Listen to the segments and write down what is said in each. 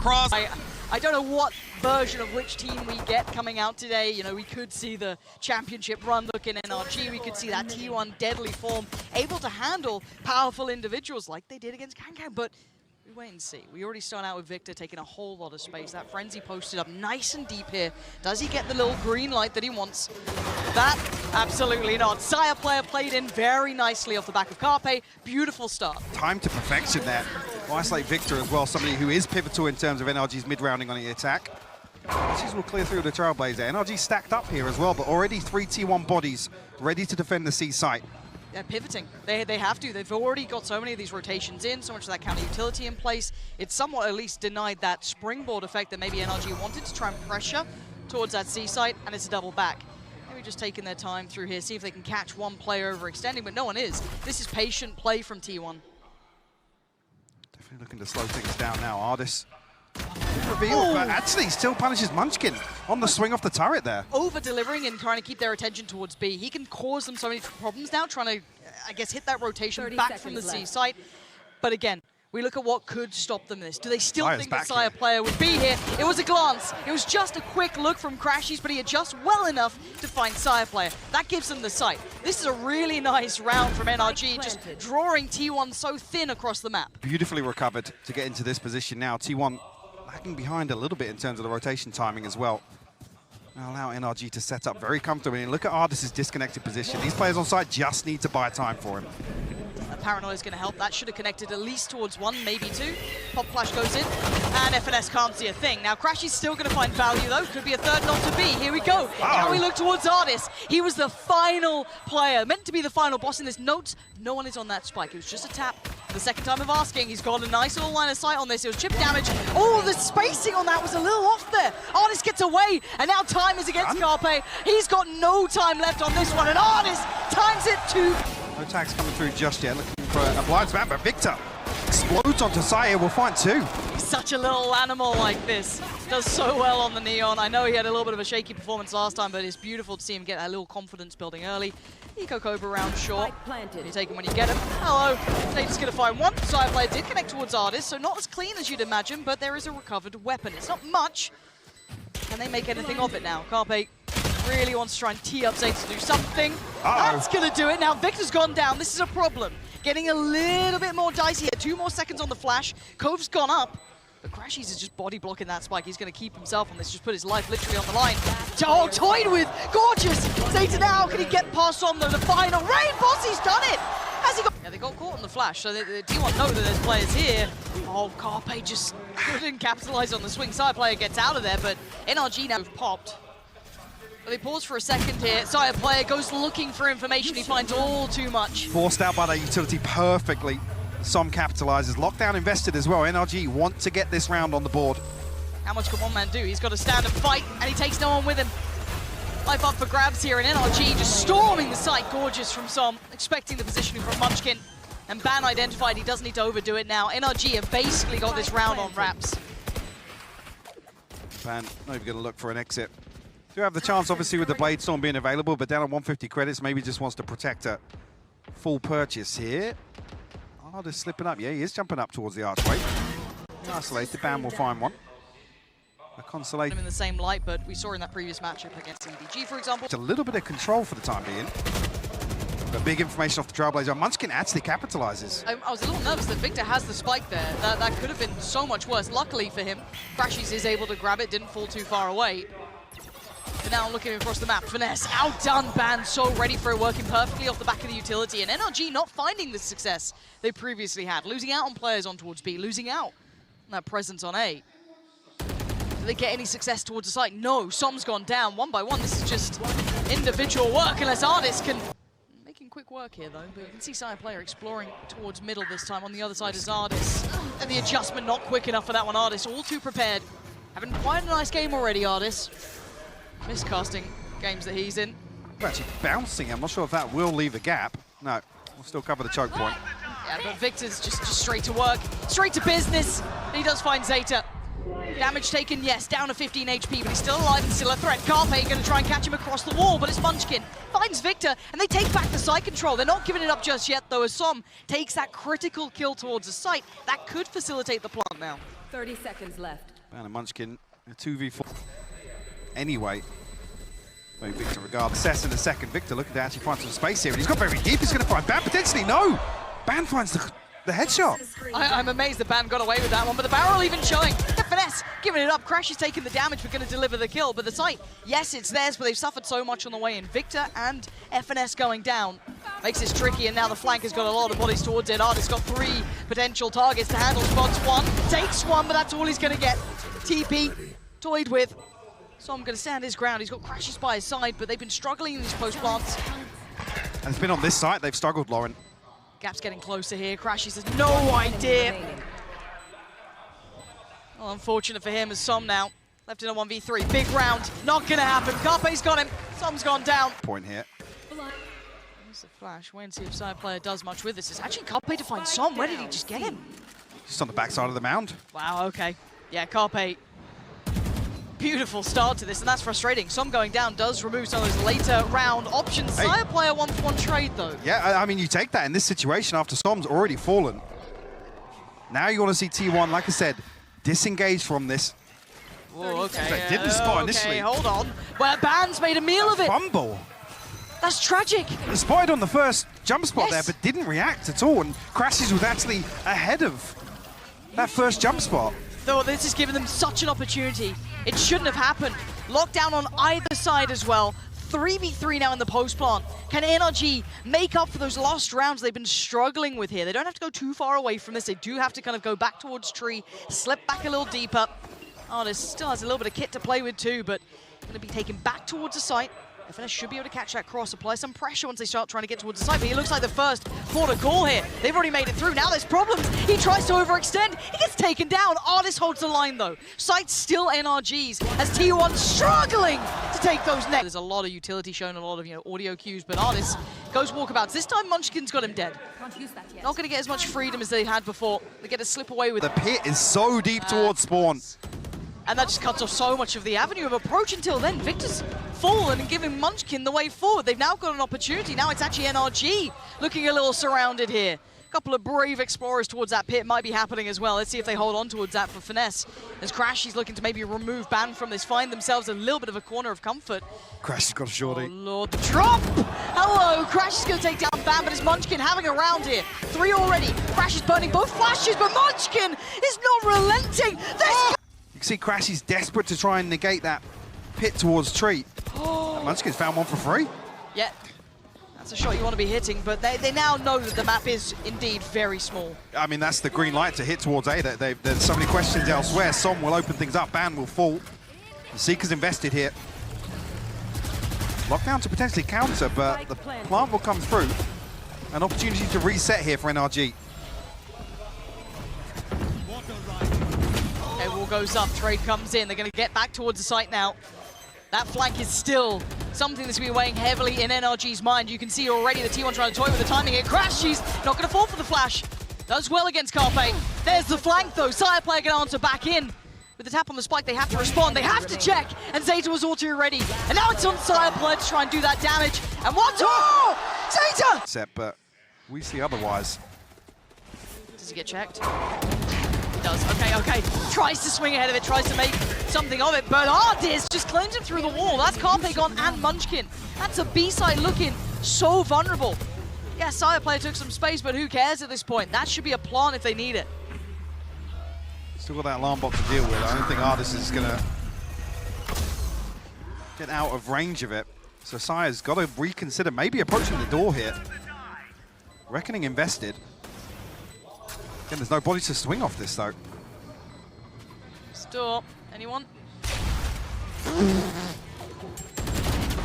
across. I don't know what version of which team we get coming out today. You know, we could see the championship run look in NRG. We could see that T1 deadly form able to handle powerful individuals like they did against Kankan, but we wait and see. We already start out with Victor taking a whole lot of space. That frenzy posted up nice and deep here. Does he get the little green light that he wants? That, absolutely not. Sayaplayer played in very nicely off the back of Carpe. Beautiful start. Time to perfection there. Isolate Victor as well, somebody who is pivotal in terms of NRG's mid-rounding on the attack. Crashies will clear through the Trailblazer. NRG stacked up here as well, but already 3 T1 bodies ready to defend the C site. They're pivoting. They have to. They've already got so many of these rotations in, so much of that counter utility in place. It's somewhat at least denied that springboard effect that maybe NRG wanted to try and pressure towards that C site, and it's a double back. Maybe just taking their time through here, see if they can catch one player overextending, but no one is. This is patient play from T1. Definitely looking to slow things down now. ardiis reveal, but actually still punishes Munchkin on the swing off the turret there. Over-delivering and trying to keep their attention towards B. He can cause them so many problems now, trying to, I guess, hit that rotation back from the C site. But again, we look at what could stop them this. Do they still think that Sayaplayer would be here? It was a glance. It was just a quick look from crashies, but he adjusts well enough to find Sayaplayer. That gives them the sight. This is a really nice round from NRG, just drawing T1 so thin across the map. Beautifully recovered to get into this position now. T1 lagging behind a little bit in terms of the rotation timing as well. Now allow NRG to set up very comfortably. And look at ardiis' disconnected position. These players on site just need to buy time for him. Paranoia is going to help. That should have connected at least towards 1, maybe 2. Pop flash goes in, and FNS can't see a thing. Now, crashies still going to find value, though. Could be a third not to be. Here we go. Now we look towards ardiis. He was the final player, meant to be the final boss in this. Note, no one is on that spike. It was just a tap. The second time of asking, he's got a nice little line of sight on this. It was chip damage. Oh, the spacing on that was a little off there. ardiis gets away, and now time is against Carpe. He's got no time left on this one, and ardiis times it to... No tags coming through just yet, looking for a blind spam, but Victor explodes onto Saya, we'll find 2. He's such a little animal like this. Does so well on the Neon. I know he had a little bit of a shaky performance last time, but it's beautiful to see him get that little confidence building early. Eco Cobra round short. You take him when you get him. Hello. They're just going to find one. Sayaplayer did connect towards ardiis, so not as clean as you'd imagine, but there is a recovered weapon. It's not much. Can they make anything of it now? Carpe really wants to try and tee up xeta to do something. That's going to do it. Now Victor's gone down. This is a problem. Getting a little bit more dicey here. 2 more seconds on the flash. Cove's gone up. But crashies is just body blocking that spike. He's going to keep himself on this. Just put his life literally on the line. Oh, toyed with. Gorgeous. xeta now. Can he get past on the final? Rain Boss, he's done it. Has he got... Yeah, they got caught on the flash. So the T1 know that there's players here. Oh, Carpe just couldn't capitalize on the swing. Sayaplayer gets out of there, but NRG now have popped. They pause for a second here. Sayaplayer goes looking for information. He finds all too much. Forced out by that utility perfectly. Some capitalizes. Lockdown invested as well. NRG want to get this round on the board. How much can one man do? He's got to stand and fight, and he takes no one with him. Life up for grabs here, and NRG just storming the site. Gorgeous from Som, expecting the positioning from Munchkin. And Ban identified, he doesn't need to overdo it now. NRG have basically got this round on wraps. Ban not even going to look for an exit. Do have the chance, obviously, with the Blade Storm being available, but down on 150 credits, maybe just wants to protect a full purchase here. ardiis slipping up. Yeah, he is jumping up towards the archway. Isolated, Ban will find one. A consolation. In the same light, but we saw in that previous matchup against NRG, for example. It's a little bit of control for the time being. But big information off the Trailblazer. Munchkin actually capitalizes. I was a little nervous that Victor has the spike there. That could have been so much worse. Luckily for him, crashies is able to grab it, didn't fall too far away. But now looking across the map, Finesse outdone Ban, so ready for it, working perfectly off the back of the utility. And NRG not finding the success they previously had, losing out on players on towards B, losing out on that presence on A. Do they get any success towards the site? No, Som's gone down 1 by 1. This is just individual work unless ardiis can... Making quick work here though, but you can see Sayaplayer exploring towards middle this time. On the other side is ardiis. And the adjustment not quick enough for that one, ardiis. All too prepared. Having quite a nice game already, ardiis. Miscasting games that he's in. We're actually bouncing. I'm not sure if that will leave a gap. No, we'll still cover the choke point. Yeah, but Victor's just straight to work, straight to business. He does find xeta. Damage taken, yes, down to 15 HP, but he's still alive and still a threat. Carpe going to try and catch him across the wall, but it's Munchkin. Finds Victor, and they take back the site control. They're not giving it up just yet, though, as Som takes that critical kill towards the site. That could facilitate the plant now. 30 seconds left. Ban and Munchkin, a 2v4. Anyway, maybe Victor regard assess in a second. Victor looking to actually find some space here, and he's got very deep. He's going to find Ban potentially. No, Ban finds the headshot. I'm amazed the Ban got away with that one, but the barrel even showing. The finesse, giving it up. Crash is taking the damage, but going to deliver the kill. But the site, yes, it's theirs, but they've suffered so much on the way in. Victor and FNS going down makes this tricky, and now the flank has got a lot of bodies towards it. Ardiis got 3 potential targets to handle. Spots 1, takes 1, but that's all he's going to get. TP, toyed with. So I'm going to stand his ground. He's got crashes by his side, but they've been struggling in these post plants. And it's been on this side, they've struggled, Lauren. Gap's getting closer here. Crashies has no idea. Well, unfortunate for him as Som now left in a 1v3. Big round, not gonna happen. Carpe's got him. Som's gone down. Point here. There's the flash. Wait and see if Sayaplayer does much with this. It's actually Carpe to find Som. Where did he just get him? Just on the backside of the mound. Wow, okay. Yeah, Carpe. Beautiful start to this, and that's frustrating. Som going down does remove some of those later round options. Hey. Sayaplayer 1-for-1 trade, though. Yeah, I mean, you take that in this situation after Som's already fallen. Now you want to see T1, like I said, disengage from this. Whoa, okay. They didn't spot initially. Hold on. Well, Ban's made a meal of it. Fumble. That's tragic. He spotted on the first jump spot Yes. there, but didn't react at all, and Crashes was actually ahead of that first jump spot. Though this has given them such an opportunity. It shouldn't have happened. Lockdown on either side as well. 3v3 now in the post plant. Can NRG make up for those lost rounds they've been struggling with here? They don't have to go too far away from this. They do have to kind of go back towards tree, slip back a little deeper. Ardiis still has a little bit of kit to play with too, but going to be taken back towards the site. FNS should be able to catch that cross, apply some pressure once they start trying to get towards the site, but he looks like the first port of call here. They've already made it through. Now there's problems. He tries to overextend. He gets taken down. Ardiis holds the line, though. Site's still NRG's as T1 struggling to take those next. There's a lot of utility shown, a lot of audio cues, but Ardiis goes walkabouts. This time, Munchkin's got him dead. Not going to get as much freedom as they had before. They get to slip away with it. The pit is so deep towards spawn. And that just cuts off so much of the avenue of approach until then. Victor's fallen and giving Munchkin the way forward. They've now got an opportunity. Now it's actually NRG looking a little surrounded here. A couple of brave explorers towards that pit might be happening as well. Let's see if they hold on towards that for finesse. As crashies looking to maybe remove Ban from this, find themselves a little bit of a corner of comfort. Crash has got a shorty. Oh Lord, the drop! Hello, Crash is going to take down Ban, but it's Munchkin having a round here. 3 already. Crash is burning both flashes, but Munchkin is not relenting. You can see Crashy's desperate to try and negate that pit towards tree. Munchkin's found one for free. Yeah, that's a shot you want to be hitting, but they now know that the map is indeed very small. I mean, that's the green light to hit towards A. There's so many questions elsewhere. Som will open things up, Ban will fall. The Seeker's invested here. Lockdown to potentially counter, but the plant will come through. An opportunity to reset here for NRG. Okay, wall goes up, trade comes in. They're going to get back towards the site now. That flank is still something that's going to be weighing heavily in NRG's mind. You can see already the T1 trying to toy with the timing. It crashes, not going to fall for the flash. Does well against Carpe. There's the flank though. Sayaplayer can answer back in. With the tap on the spike, they have to respond. They have to check. And xeta was all too ready. And now it's on Sayaplayer to try and do that damage. And one, two, xeta! Set, but we see otherwise. Does he get checked? Does. Okay. Tries to swing ahead of it, tries to make something of it, but ardiis just claims it through the wall. That's Carpe gone and Munchkin. That's a B-side looking so vulnerable. Yeah, Sayaplayer took some space, but who cares at this point? That should be a plant if they need it. Still got that alarm bot to deal with. I don't think ardiis is going to get out of range of it. So Saya's got to reconsider maybe approaching the door here. Reckoning invested. Again, there's no body to swing off this, though. Store. Anyone?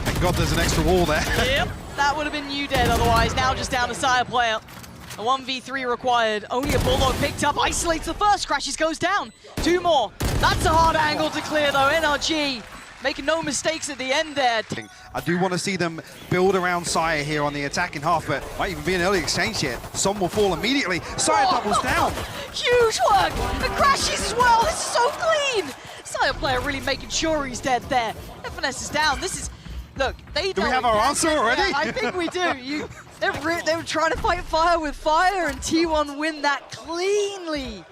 Thank God there's an extra wall there. Yep, that would have been you dead otherwise. Now just down to Sayaplayer. A 1v3 required. Only a Bulldog picked up. Isolates the first. Crashes goes down. 2 more. That's a hard angle to clear, though. NRG making no mistakes at the end there. I do want to see them build around Saya here on the attacking half, but might even be an early exchange here. Some will fall immediately. Saya doubles down. Huge work! And crashes as well. This is so clean. Sayaplayer really making sure he's dead there. FNS is down. This is... Look, they do we have our answer already? Yeah, I think we do. They were trying to fight fire with fire, and T1 win that cleanly.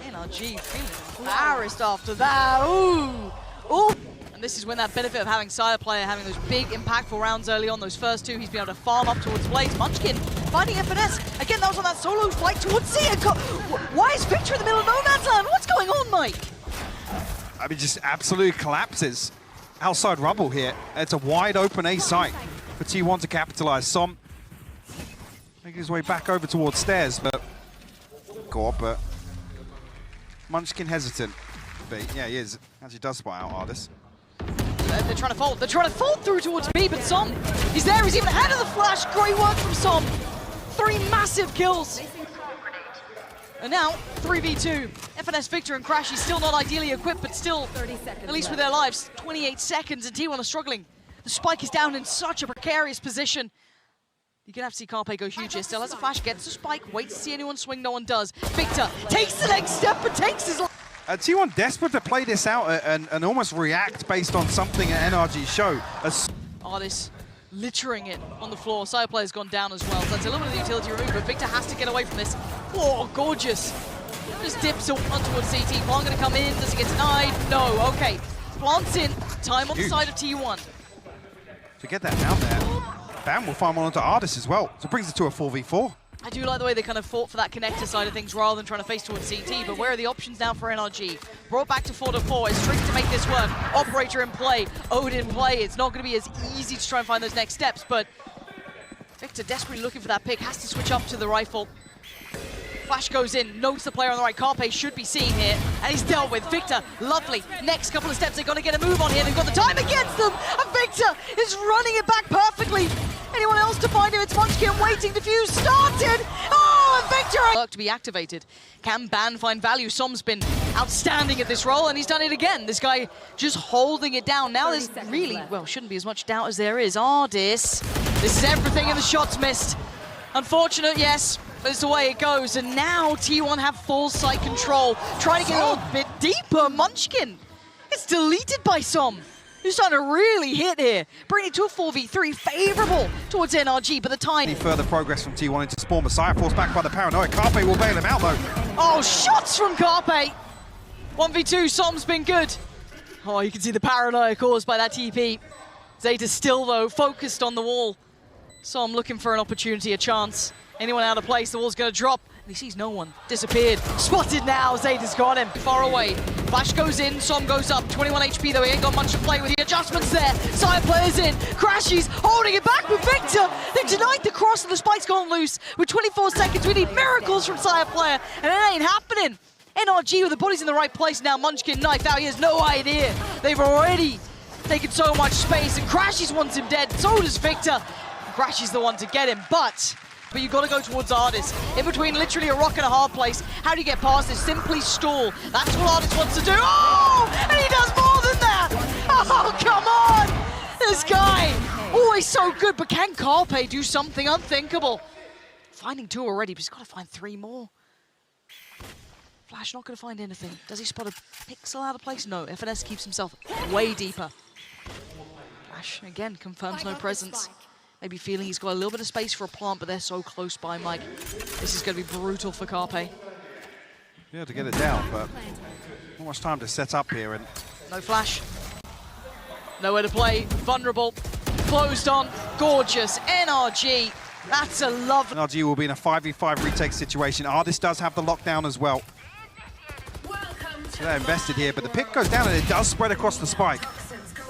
NRG feeling embarrassed after that. Ooh! Ooh! And this is when that benefit of having Sayaplayer having those big impactful rounds early on, those first two, he's been able to farm up towards Blaze. Munchkin finding FNS. Again, that was on that solo fight towards Xeta. Why is Victor in the middle of no man's land? What's going on, Mike? I mean, just absolutely collapses outside rubble here. It's a wide open A site for T1 to capitalize. Som making his way back over towards stairs, but but Munchkin hesitant. But yeah, he is. Actually does spot out ardiis. They're trying to fold. They're trying to fold through towards B, but Som, he's there. He's even ahead of the flash. Great work from Som. 3 massive kills. And now, 3v2. FNS Victor and crashies still not ideally equipped, but still, at least with their lives, 28 seconds, and T1 are struggling. The spike is down in such a precarious position. You're going to have to see Carpe go huge here. Still has a flash, gets the spike, waits to see anyone swing, no one does. Victor takes the next step, but takes his life. T1 desperate to play this out and almost react based on something at NRG show. ardiis littering it on the floor. Sayaplayer's gone down as well, so that's a little bit of utility removed, but Victor has to get away from this. Oh, gorgeous. Just dips on towards CT. Plant going to come in. Does he get denied? No. Okay. Plant's in. Time on the side of T1. To get that down there, Bam will farm on onto ardiis as well. So it brings it to a 4v4. I do like the way they kind of fought for that connector side of things rather than trying to face towards CT, but where are the options now for NRG? Brought back to 4-4, it's tricky to make this work. Operator in play, Ode in play. It's not going to be as easy to try and find those next steps, but Victor desperately looking for that pick, has to switch up to the rifle. Flash goes in, notes the player on the right. Carpe should be seen here, and he's dealt with. Victor, lovely. Next couple of steps, they're going to get a move on here. They've got the time against them, and Victor is running it back perfectly. Anyone else to find him? It's Munchkin waiting. Defuse started. Oh, and Victor! Work to be activated. Can Ban find value? Som's been outstanding at this role, and he's done it again. This guy just holding it down. Now there's really, well, shouldn't be as much doubt as there is. ardiis. This is everything, and the shot's missed. Unfortunate, yes. But it's the way it goes, and now T1 have full site control. Trying to get a little bit deeper. Munchkin. It's deleted by Som, who's trying to really hit here. Bringing it to a 4v3, favorable towards NRG, but the time... Any further progress from T1 into spawn. Messiah forced back by the paranoia. Carpe will bail him out, though. Oh, shots from Carpe. 1v2, Som's been good. Oh, you can see the paranoia caused by that TP. xeta still, though, focused on the wall. Som looking for an opportunity, a chance. Anyone out of place, the wall's going to drop. And he sees no one. Disappeared. Spotted now. xeta's got him. Far away. Flash goes in. Som goes up. 21 HP, though. He ain't got much to play with. The adjustments there. Sayaplayer's in. crashies holding it back with Victor. They've denied the cross, and the spike's gone loose. With 24 seconds, we need miracles from Sayaplayer, and it ain't happening. NRG with the bodies in the right place now. Munchkin knife out. He has no idea. They've already taken so much space, and crashies wants him dead. So does Victor. crashies the one to get him, but you've got to go towards ardiis. In between literally a rock and a hard place. How do you get past this? Simply stall. That's what ardiis wants to do. Oh! And he does more than that! Oh, come on! This guy, always so good, but can Carpe do something unthinkable? Finding 2 already, but he's got to find 3 more. Flash not going to find anything. Does he spot a pixel out of place? No, FNS keeps himself way deeper. Flash, again, confirms no presence. Maybe feeling he's got a little bit of space for a plant, but they're so close by, Mike. This is going to be brutal for Carpe. Yeah, to get it down, but not much time to set up here. And no flash. Nowhere to play. Vulnerable. Closed on. Gorgeous. NRG. That's a lovely... NRG will be in a 5v5 retake situation. ardiis does have the lockdown as well. So they're invested here, but the pick goes down and it does spread across the spike.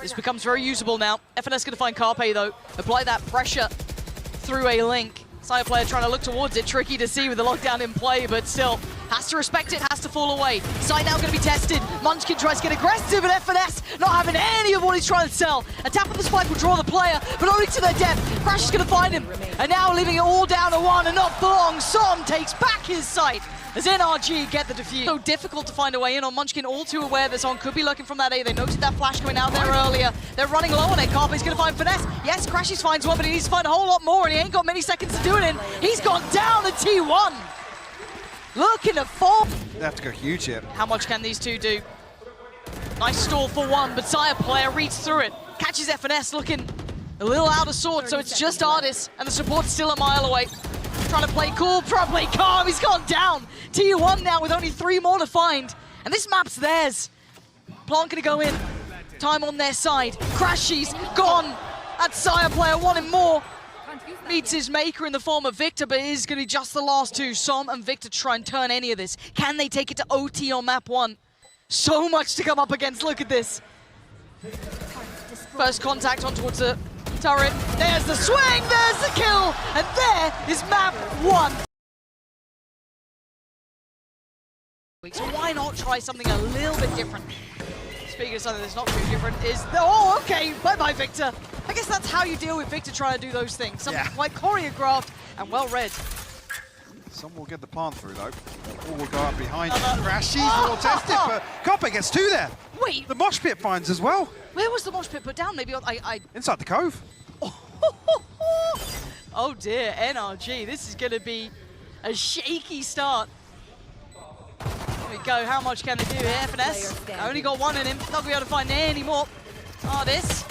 This becomes very usable now. FNS going to find Carpe, though. Apply that pressure through a link. Sayaplayer trying to look towards it. Tricky to see with the lockdown in play, but still has to respect it, has to fall away. Side now going to be tested. Munchkin tries to get aggressive, and FNS not having any of what he's trying to sell. A tap on the spike will draw the player, but only to their death. Crash is going to find him, and now leaving it all down to 1, and not for long. Som takes back his sight as NRG get the defuse. So difficult to find a way in on. Munchkin all too aware that Son could be looking from that A. They noted that flash going out there earlier. They're running low on it. Carpe's going to find finesse. Yes, crashies finds one, but he needs to find a whole lot more, and he ain't got many seconds to do it in. He's gone down to T1. Looking to fall. They have to go huge here. How much can these two do? Nice stall for one, but Sayaplayer reads through it. Catches FNS looking a little out of sorts, so it's just ardiis, and the support's still a mile away. trying to play cool, probably calm. He's gone down. T1 now with only 3 more to find. And this map's theirs. Plant gonna go in. Time on their side. crashies gone. That's Sayaplayer wanting more. Meets his maker in the form of Victor, but it is going to be just the last 2. Som and Victor try and turn any of this. Can they take it to OT on map 1? So much to come up against. Look at this. First contact on towards the turret. There's the swing, there's the kill, and there is map 1. So why not try something a little bit different? Speaking of something that's not too different, is the, oh, okay, bye-bye, Victor. I guess that's how you deal with Victor trying to do those things. Something quite choreographed and well read. Some will get the plant through, though. All will go up behind. crashies will test it, but Carpe gets 2 there. Wait. The mosh pit finds as well. Where was the mosh pit put down? Maybe Inside the cove. Oh dear, NRG. This is going to be a shaky start. Here we go. How much can they do here? FNS. Only got 1 in him. Not going to be able to find any more. Ardiis.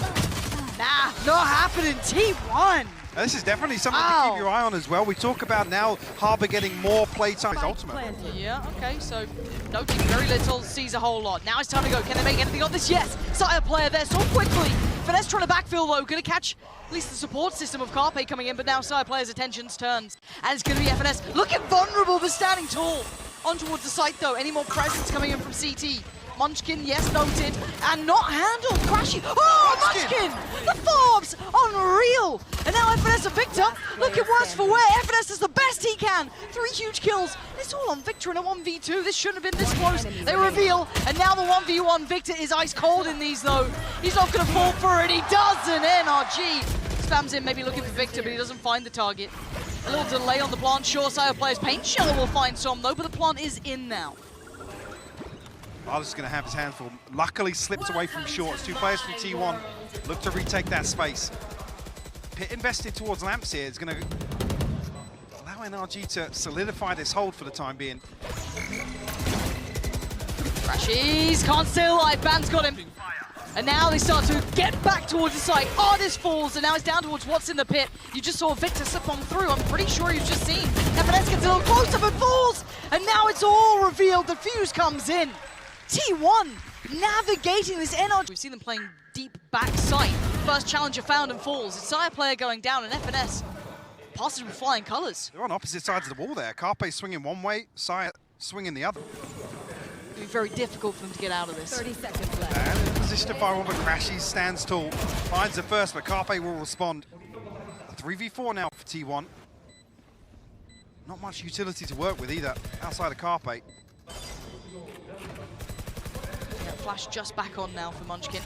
Nah, not happening. T1. Now, this is definitely something to keep your eye on as well. We talk about now Harbour getting more playtime. His ultimate. Yeah, okay, so noting very little, sees a whole lot. Now it's time to go. Can they make anything of this? Yes! Sayaplayer there so quickly. Finesse trying to backfill though. Going to catch at least the support system of Carpe coming in, but now Sayaplayer's attention's turns. And it's going to be FNS looking vulnerable, but standing tall. On towards the site though. Any more presence coming in from CT? Munchkin, yes, noted, and not handled. crashies. Oh, Munchkin! The forbs! Unreal! And now FNS and Victor looking worse for wear. FNS is the best he can. 3 huge kills. It's all on Victor in a 1v2. This shouldn't have been this close. They reveal, and now the 1v1. Victor is ice cold in these though. He's not going to fall for it. He doesn't. NRG spams in, maybe looking for Victor, but he doesn't find the target. A little delay on the plant. Sure, Sayaplayer's paint shell will find some though, but the plant is in now. Ardiis is going to have his hand full. Luckily slips away from shorts. 2 players from T1 look to retake that space. Pit invested towards lamps here is going to allow NRG to solidify this hold for the time being. crashies can't stay alive. Ban's got him. And now they start to get back towards the site. Ardiis falls, and now it's down towards what's in the pit. You just saw Victor slip on through. I'm pretty sure you've just seen. FNS gets a little closer but falls. And now it's all revealed. The fuse comes in. T1 navigating this NRG. We've seen them playing deep backside. First challenger found and falls. It's Sayaplayer going down and FNS passes with flying colours. They're on opposite sides of the wall there. Carpe swinging one way, Saya swinging the other. It'll be very difficult for them to get out of this. 30 seconds left. And position to fire one, but crashies stands tall. Finds the first, but Carpe will respond. A 3v4 now for T1. Not much utility to work with either, outside of Carpe. Flash just back on now for Munchkin.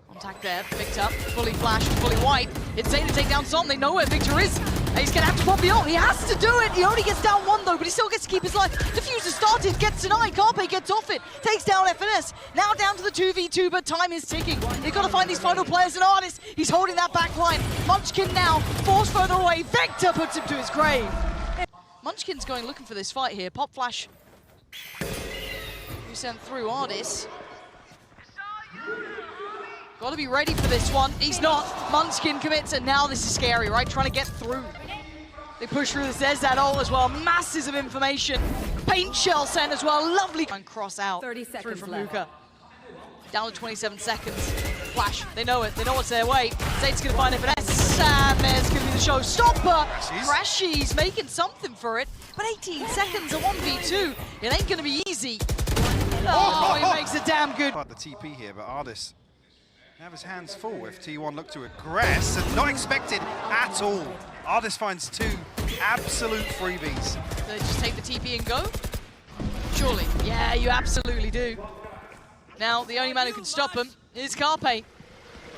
Contact there, Victor, fully flash, fully white. It's Zeta to take down Som, they know where Victor is. And he's gonna have to pop the ult, he has to do it! He only gets down 1 though, but he still gets to keep his life. Diffuser started, gets denied, Carpe gets off it, takes down FNS. Now down to the 2v2, but time is ticking. They've got to find these final players and Ardiis. He's holding that back line. Munchkin now, forced further away. Victor puts him to his grave. Munchkin's going looking for this fight here. Pop flash. You sent through Ardiis. Got to be ready for this one. He's not. Munchkin commits, and now this is scary, right? Trying to get through. They push through this. There's that ult as well. Masses of information. Paint shell sent as well. Lovely. And cross out 30 seconds through from left. Luca. Down to 27 seconds. Flash. They know it. They know what's their way. Zate's going to find FNS. And there's going to be the showstopper. crashies making something for it. But 18 seconds, a 1v2. It ain't going to be easy. Oh, he makes a damn good. The TP here, but Ardiis have his hands full if T1 look to aggress, and not expected at all. Ardiis finds 2 absolute freebies. Do they just take the TP and go? Surely. Yeah, you absolutely do. Now, the only man who can stop him is Carpe.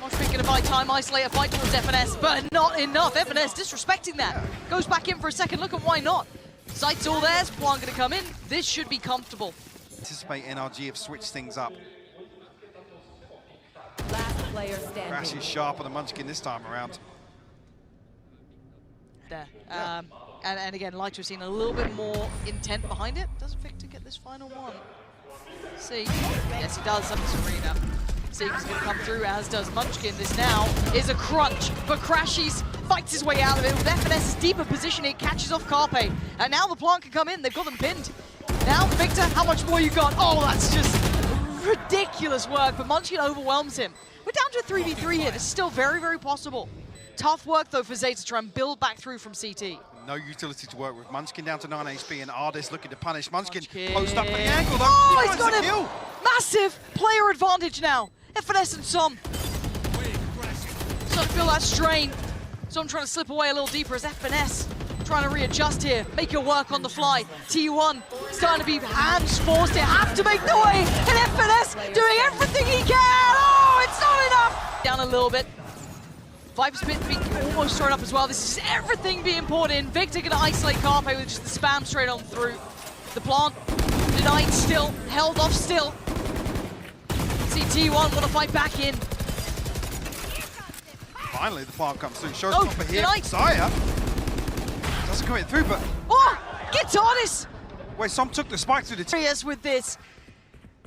Munchkin going to buy time, isolate a fight towards FNS, but not enough. FNS disrespecting that. Goes back in for a second look, and why not? Sight's all theirs, Plant going to come in. This should be comfortable. Anticipate NRG have switched things up. Last player standing. crashies sharper than Munchkin this time around. There. And again, like to have seen a little bit more intent behind it. Does Victor get this final one? See. Yes, he does. Arena. Seems going to come through, as does Munchkin. This now is a crunch, but crashies fights his way out of it. With FNS's deeper position, it catches off Carpe. And now the plant can come in. They've got them pinned. Now, Victor, how much more you got? Oh, that's just ridiculous work, but Munchkin overwhelms him. We're down to a 3v3 here. This is still very, very possible. Tough work, though, for xeta to try and build back through from CT. No utility to work with. Munchkin down to 9 HP and ardiis looking to punish. Munchkin closed up at the angle, though. Oh, he's got a him! kill. Massive player advantage now. FNS and Som. Starting to feel that strain. Som trying to slip away a little deeper as FNS trying to readjust here, make it work on the fly. T1 starting to be hands forced. They have to make the way, and FNS doing everything he can. Oh, it's not enough. Down a little bit. Viper's bit being almost thrown up as well. This is everything being poured in. Victor gonna isolate Carpe with just the spam straight on through. The plant denied still, held off still. See T1 want to fight back in. Finally, the plant comes through. Showstopper here. Denied. Saya doesn't come it through, but Oh, gets ardiis. wait, Som took the spike through the Serious with this.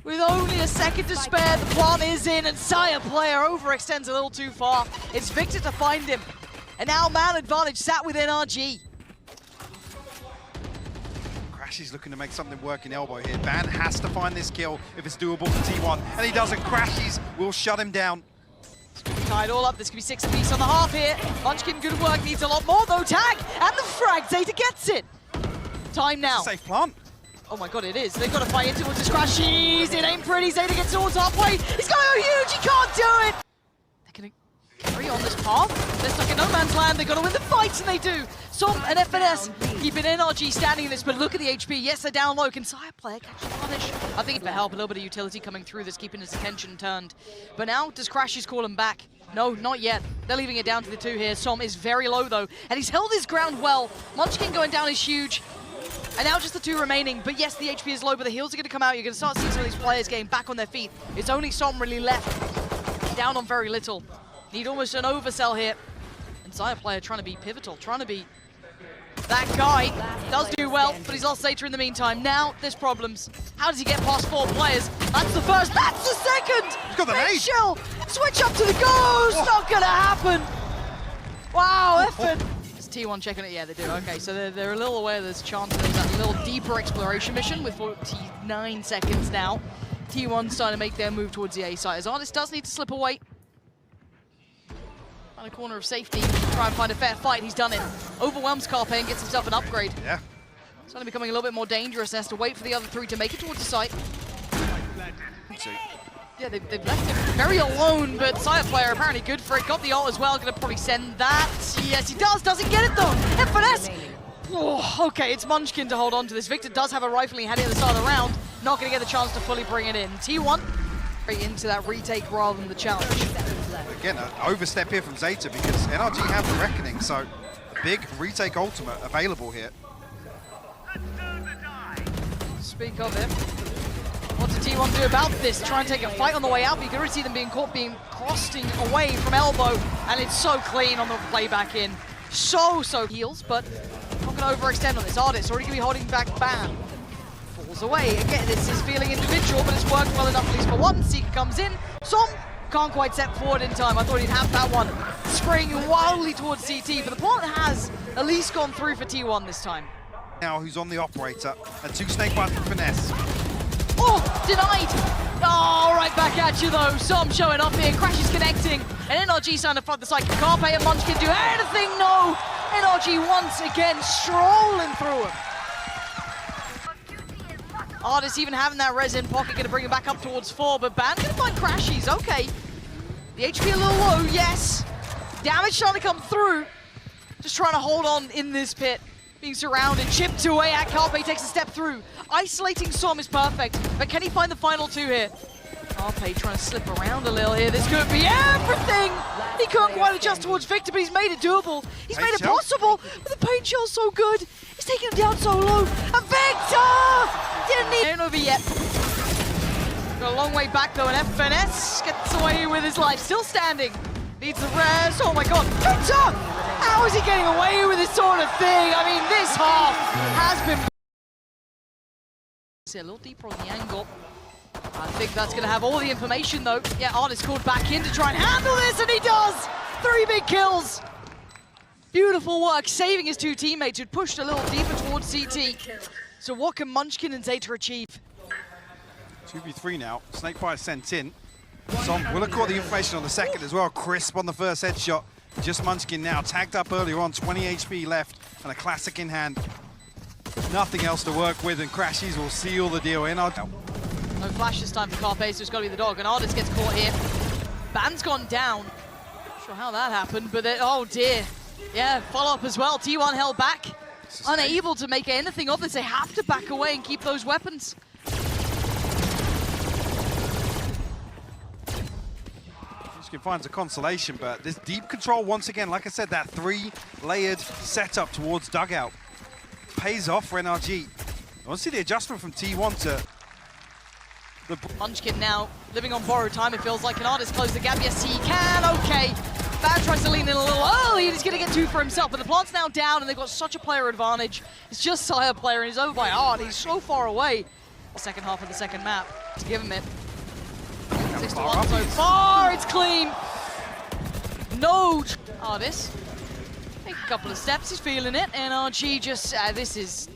With only a second to spare, the plant is in, and Sayaplayer overextends a little too far. It's Victor to find him. And now man advantage sat with NRG. crashies looking to make something work in elbow here. Ban has to find this kill if it's doable for T1, and he doesn't. crashies will shut him down. Tied all up, this could be 6 apiece on the half here. Munchkin, good work, needs a lot more though. Tag, and the frag, xeta gets it. Time now. Safe plant. Oh my god, it is. They've got to fight in towards this crashies. It ain't pretty, xeta gets towards halfway. He's got to go huge, he can't do it. They're going to carry on this path. They're stuck in no man's land, they've got to win the fights, and they do. Som and FNS keeping NRG standing in this, but look at the HP. Yes, they're down low. Can Sayaplayer catch the punish? I think for help, a little bit of utility coming through that's keeping his attention turned. But now, does crashies call him back? No, not yet. They're leaving it down to the 2 here. Som is very low, though, and he's held his ground well. Munchkin going down is huge. And now just the 2 remaining. But yes, the HP is low, but the heals are going to come out. You're going to start seeing some of these players getting back on their feet. It's only Som really left. Down on very little. Need almost an oversell here. And Sayaplayer trying to be pivotal, trying to be that guy. Does do well, but he's lost xeta in the meantime. Now, there's problems. How does he get past 4 players? That's the first, that's the second! He's got the nade! Shell, switch up to the ghost! Not gonna happen! Wow, effort! Is T1 checking it? Yeah, they do. Okay, so they're a little aware there's a chance there's that little deeper exploration mission with 49 seconds now. T1 starting to make their move towards the A site. As ardiis does need to slip away. Find a corner of safety, try and find a fair fight. He's done it. Overwhelms Carpe and gets himself an upgrade. Yeah. Suddenly becoming a little bit more dangerous. Has to wait for the other 3 to make it towards the site. Yeah, they've left him very alone, but Sayaplayer apparently good for it. Got the ult as well. Gonna probably send that. Yes, he does. Doesn't get it though. FNS. Oh, okay, it's Munchkin to hold on to this. Victor does have a rifle. He had it at the start of the round. Not gonna get the chance to fully bring it in. T1 straight into that retake rather than the challenge. Again, an overstep here from xeta because NRG have the reckoning, so a big retake ultimate available here. Speak of it. What did T1 do about this? Try and take a fight on the way out, but you can already see them being caught, being crossing away from elbow, and it's so clean on the play back in. So heals, but not going to overextend on this. ardiis already going to be holding back Ban. Falls away. Again, this is feeling individual, but it's worked well enough at least for one. Seeker comes in. Som can't quite step forward in time. I thought he'd have that one. Spraying wildly towards CT, but the plant has at least gone through for T1 this time. Now who's on the operator, and 2 snake bites for finesse. Oh, denied! Oh, right back at you though. Som showing up here, crashies connecting, and NRG starting to front the side. Can Carpe and Munchkin do anything? No! NRG once again strolling through him. ardiis even having that res in pocket, gonna bring him back up towards 4, but Ban gonna find crashies, okay. The HP a little low, yes. Damage trying to come through. Just trying to hold on in this pit. Being surrounded, chipped away at Carpe, takes a step through. Isolating Som is perfect, but can he find the final 2 here? Carpe trying to slip around a little here. This could be everything! He can't quite adjust towards Victor, but he's made it doable. He's made it possible, but the paint shell's so good. He's taking him down so low. And Victor! Didn't need it over yet. Got a long way back though, and FNS gets away with his life. Still standing. Needs the res. Oh my god. Victor! How is he getting away with this sort of thing? I mean, this half has been... See a little deeper on the angle. I think that's going to have all the information though. Yeah, ardiis called back in to try and handle this, and he does! 3 big kills! Beautiful work, saving his two teammates who'd pushed a little deeper towards CT. So what can Munchkin and xeta achieve? 2v3 now. Snakebite sent in. Som will have caught the information on the second as well. Crisp on the first headshot. Just Munchkin now, tagged up earlier on, 20 HP left, and a classic in hand. Nothing else to work with, and crashies will seal the deal in. No flash this time for Carpe, so it's got to be the dog, and ardiis gets caught here. Ban's gone down. Not sure how that happened, but oh dear. Yeah, follow-up as well. T1 held back. Unable to make anything of this. They have to back away and keep those weapons. Munchkin finds a consolation, but this deep control once again, like I said, that three-layered setup towards dugout pays off for NRG. I want to see the adjustment from T1 to the... Munchkin now living on borrowed time, it feels like. An ardiis close the gap. Yes, he can. Okay. Ban tries to lean in a little early, and he's going to get two for himself, but the plant's now down, and they've got such a player advantage. It's just Sayaplayer, and he's over by Ard. He's so far away. The second half of the second map to give him it. 6-1 so far. It's clean. No. Ardiis. Take a couple of steps. He's feeling it. NRG just this is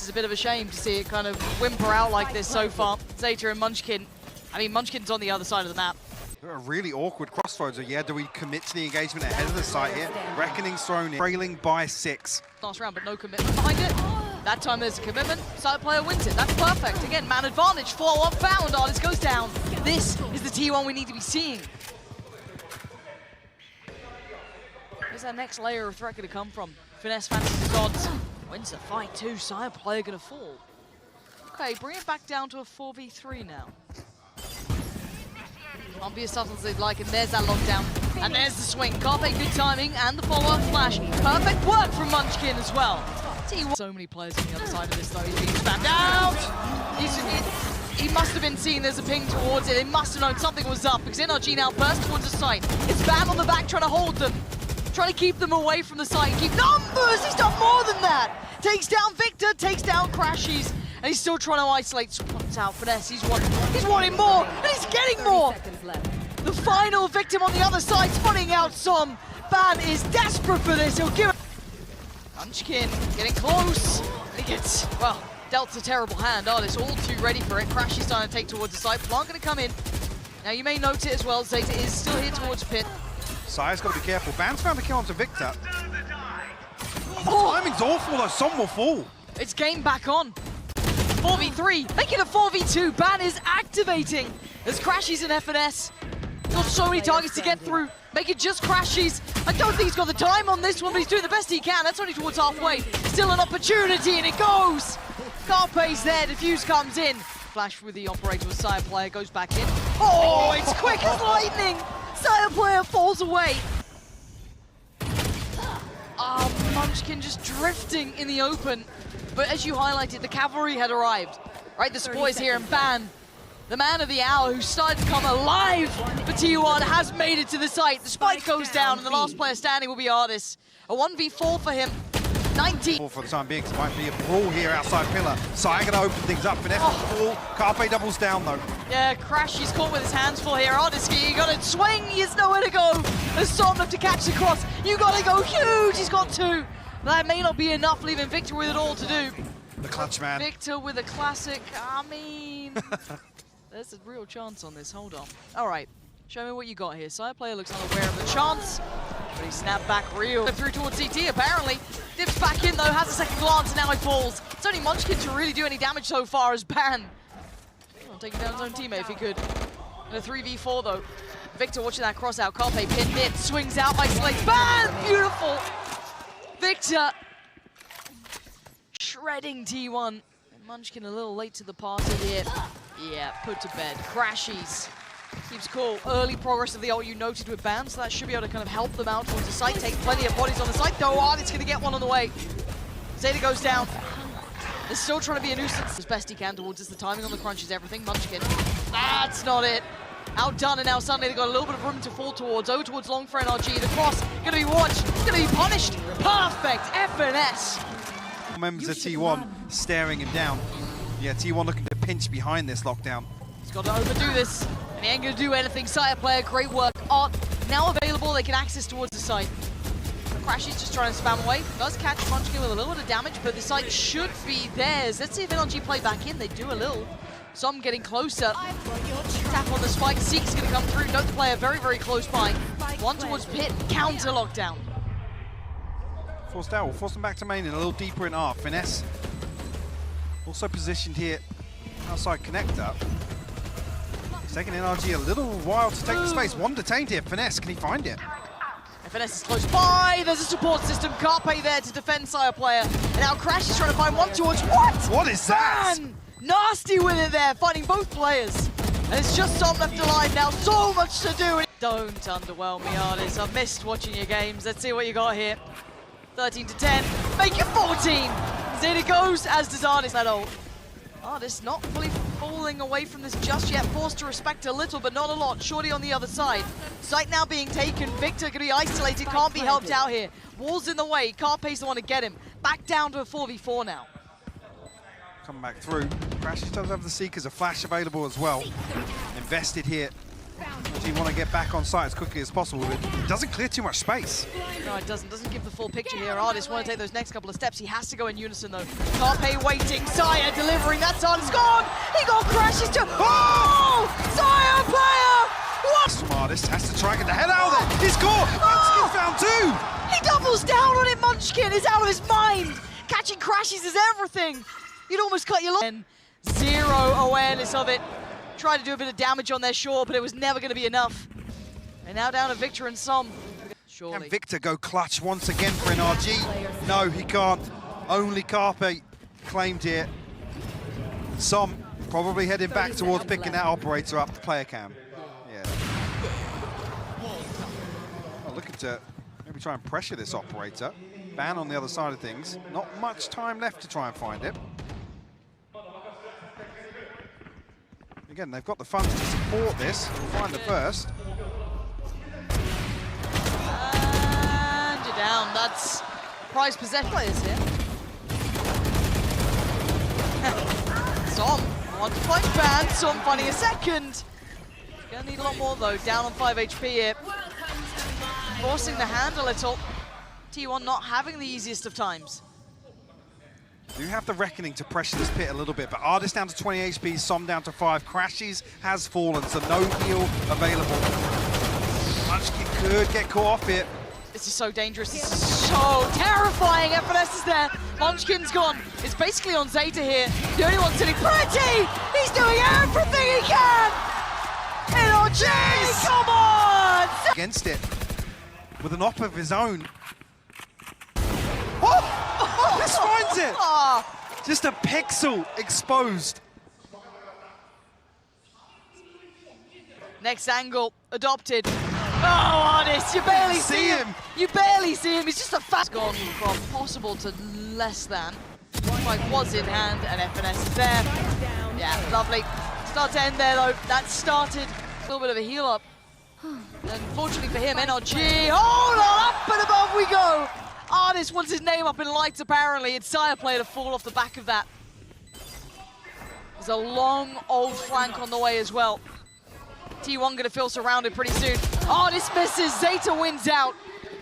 a bit of a shame to see it kind of whimper out like this so far. xeta and Munchkin. I mean, Munchkin's on the other side of the map. A really awkward crossroads. Yeah, do we commit to the engagement ahead of the site here? Reckoning's thrown in, trailing by 6. Last round, but no commitment behind it. That time there's a commitment. Sayaplayer wins it. That's perfect. Again, man advantage. 4-1 found. ardiis goes down. This is the T1 we need to be seeing. Where's that next layer of threat going to come from? Finesse fancies gods. Wins the fight too. Sayaplayer going to fall. Okay, bring it back down to a 4v3 now. Can't be as tough as they'd like, and there's that lockdown. And there's the swing. Carpe, good timing, and the follow-up flash. Perfect work from Munchkin as well. So many players on the other side of this, though. He's being spammed out. He must have been seen there's a ping towards it. They must have known something was up, because NRG now burst towards the site. It's Ban on the back trying to hold them. Trying to keep them away from the site. Keep numbers! He's done more than that! Takes down Victor, takes down crashies. And he's still trying to isolate. Spots out Finesse. He's wanting more, and he's getting more. The final victim on the other side, spotting out Som. Ban is desperate for this. He'll give it. Munchkin getting close. And he gets, well, dealt a terrible hand. ardiis all too ready for it. crashies trying to take towards the side. Plant going to come in. Now you may note it as well. xeta is still here towards pit. Saya's got to be careful. Ban's found the kill onto Victor. Oh, timing's awful though. Some will fall. It's game back on. 4v3, make it a 4v2. Ban is activating. There's crashies in FNS. Got so many targets to get through. Make it just crashies. I don't think he's got the time on this one, but he's doing the best he can. That's only towards halfway. Still an opportunity, and it goes. Carpe's there. Diffuse comes in. Flash with the operator with Sayaplayer, goes back in. Oh, it's quick as lightning. Sayaplayer falls away. Munchkin just drifting in the open. But as you highlighted, the cavalry had arrived, right? The spoils here, and Ban, the man of the hour who started to come alive for T1, has made it to the site. The spike goes down, and the last player standing will be ardiis. A 1v4 for him. 19. For the time being, 'cause it might be a brawl here outside pillar. Saya going to open things up. Finesse fall. Carpe doubles down though. Yeah, Crash, he's caught with his hands full here. ardiis, you got to swing. He has nowhere to go. There's Som left to catch the cross. You got to go huge. He's got 2. That may not be enough, leaving Victor with it all to do. The clutch man. Victor with a classic. I mean, there's a real chance on this. Hold on. All right, show me what you got here. Sayaplayer looks unaware of the chance, but he snapped back real. Through towards CT, apparently. Dips back in, though, has a second glance, and now he falls. It's only Munchkin to really do any damage so far as Ban. Taking down his own teammate if he could. In a 3v4, though. Victor watching that cross out. Carpe pinned it, swings out, isolates. Ban! Beautiful! Victor shredding T1. And Munchkin a little late to the party here. Yeah, put to bed. crashies. Keeps cool. Early progress of the ult you noted with Ban, so that should be able to kind of help them out towards the site. Take plenty of bodies on the site, though. ardiis going to get one on the way. xeta goes down. They're still trying to be a nuisance as best he can towards us. The timing on the crunch is everything. Munchkin. That's not it. Outdone, and now suddenly they've got a little bit of room to fall towards. Over towards long for NRG. The cross going to be watched, going to be punished. Perfect FNS. Members of T1 staring him down. Yeah, T1 looking to pinch behind this lockdown. He's got to overdo this. And he ain't going to do anything. Sayaplayer, great work. Art now available. They can access towards the site. crashies just trying to spam away. Does catch Munchkin with a little bit of damage, but the site should be theirs. Let's see if NRG play back in. They do a little. Some getting closer. Tap on the spike. Seek's going to come through. Note the player very, very close by. One towards pit. Counter lockdown. Forced out. We'll force them back to main and a little deeper in R. Finesse. Also positioned here outside connector. It's taking NRG a little while to take the space. One detained here. Finesse, can he find it? Finesse is close by. There's a support system. Carpe there to defend Sayaplayer. And now Crash is trying to find one towards what? What is that? Man! Nasty with it there, fighting both players. And it's just Som left alive now. So much to do. Don't underwhelm me, ardiis. I've missed watching your games. Let's see what you got here. 13 to 10. Make it 14. xeta goes, as does ardiis. That ult. ardiis not fully falling away from this just yet. Forced to respect a little, but not a lot. Shorty on the other side. Site now being taken. Victor going to be isolated. Can't be helped out here. Wall's in the way. Carpe's the one to get him. Back down to a 4v4 now. Come back through. crashies does have the Seekers, a flash available as well. Invested here. Do you want to get back on site as quickly as possible? It doesn't clear too much space. No, it doesn't. Doesn't give the full picture here. ardiis want to take those next couple of steps. He has to go in unison though. Carpe waiting. Saya delivering. That's ardiis gone. He got crashes too. Oh! Sayaplayer! What? From ardiis has to try and get the head out of there. He's caught. Munchkin found two. He doubles down on it. Munchkin is out of his mind. Catching crashes is everything. You'd almost cut your line. Zero awareness of it. Tried to do a bit of damage on their shore, but it was never going to be enough. And now down to Victor and Som. Surely. Can Victor go clutch once again for NRG? No, he can't. Only Carpe claimed here. Som probably heading back towards picking that operator up, the player cam. Yeah. Oh, looking to maybe try and pressure this operator. Ban on the other side of things. Not much time left to try and find it. Again, they've got the funds to support this. We'll find the first. And you're down. That's prize possession players here. Som, one to punch ban. Som finding a second. Gonna need a lot more though. Down on 5 HP here. Forcing the hand a little. T1 not having the easiest of times. You have the reckoning to pressure this pit a little bit, but ardiis down to 20 HP, Som down to 5. crashies has fallen, so no heal available. Munchkin could get caught off here. This is so dangerous. This is so terrifying. FNS is there. Munchkin's gone. It's basically on xeta here. The only one sitting pretty. He's doing everything he can. NRG, come on! Against it with an op of his own. Oh! This finds it! Just a pixel exposed. Next angle, adopted. Oh, ardiis, you barely see him. You barely see him. He's just a fast gone from possible to less than. Like was in hand, and FNS is there. Yeah, lovely. Start to end there though. That started a little bit of a heal up. Unfortunately for him, NRG. Hold on, up and above we go. ardiis wants his name up in lights, apparently. It's Sayaplayer to fall off the back of that. There's a long, old flank on the way as well. T1 going to feel surrounded pretty soon. ardiis misses, xeta wins out.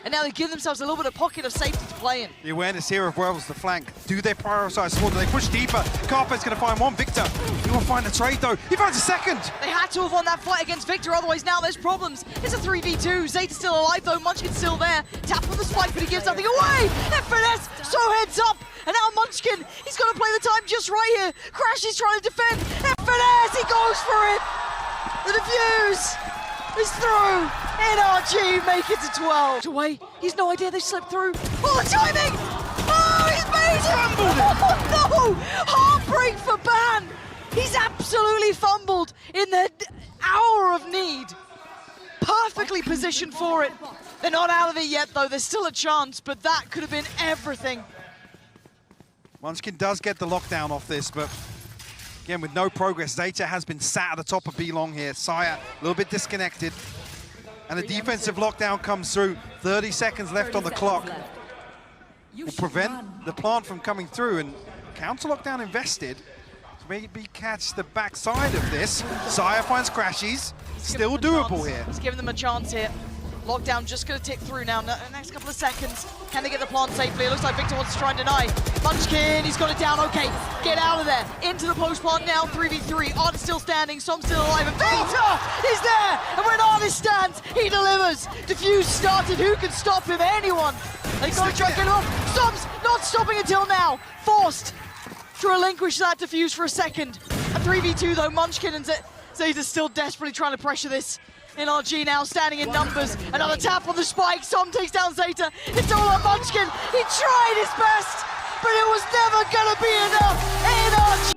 And now they give themselves a little bit of pocket of safety to play in. The awareness here of where was the flank. Do they prioritize more? Do they push deeper? Carpe's going to find one. Victor, he will find the trade though. He finds a second. They had to have won that fight against Victor, otherwise now there's problems. It's a 3v2. xeta's still alive though. Munchkin's still there. Tap on the spike, but he gives nothing away. FNS so heads up. And now Munchkin, he's got to play the time just right here. crashies trying to defend. FNS, he goes for it. The defuse is through. NRG make it to 12. Away. He's no idea they slipped through. Oh, the timing! Oh, he's made it! Oh, no! Heartbreak for Ban. He's absolutely fumbled in the hour of need. Perfectly positioned for it. They're not out of it yet, though. There's still a chance, but that could have been everything. Munchkin does get the lockdown off this, but again, with no progress, xeta has been sat at the top of B long here. Saya, a little bit disconnected. And a defensive lockdown comes through. 30 seconds left on the clock. Will prevent the plant from coming through, and counter lockdown invested to maybe catch the backside of this. Saya finds crashies. Still doable here. He's giving them a chance here. Lockdown just going to tick through now. Next couple of seconds. Can they get the plant safely? It looks like Victor wants to try and deny. Munchkin, he's got it down. Okay, get out of there. Into the post plant now. 3v3. ardiis still standing. Som still alive. And Victor is there. And when ardiis stands, he delivers. Diffuse started. Who can stop him? Anyone. They've got to try and get him off. Som's not stopping until now. Forced to relinquish that diffuse for a second. A 3v2 though. Munchkin and xeta still desperately trying to pressure this. NRG now standing in numbers. Another tap on the spike. Som takes down xeta. It's all on Munchkin. He tried his best, but it was never gonna be enough. NRG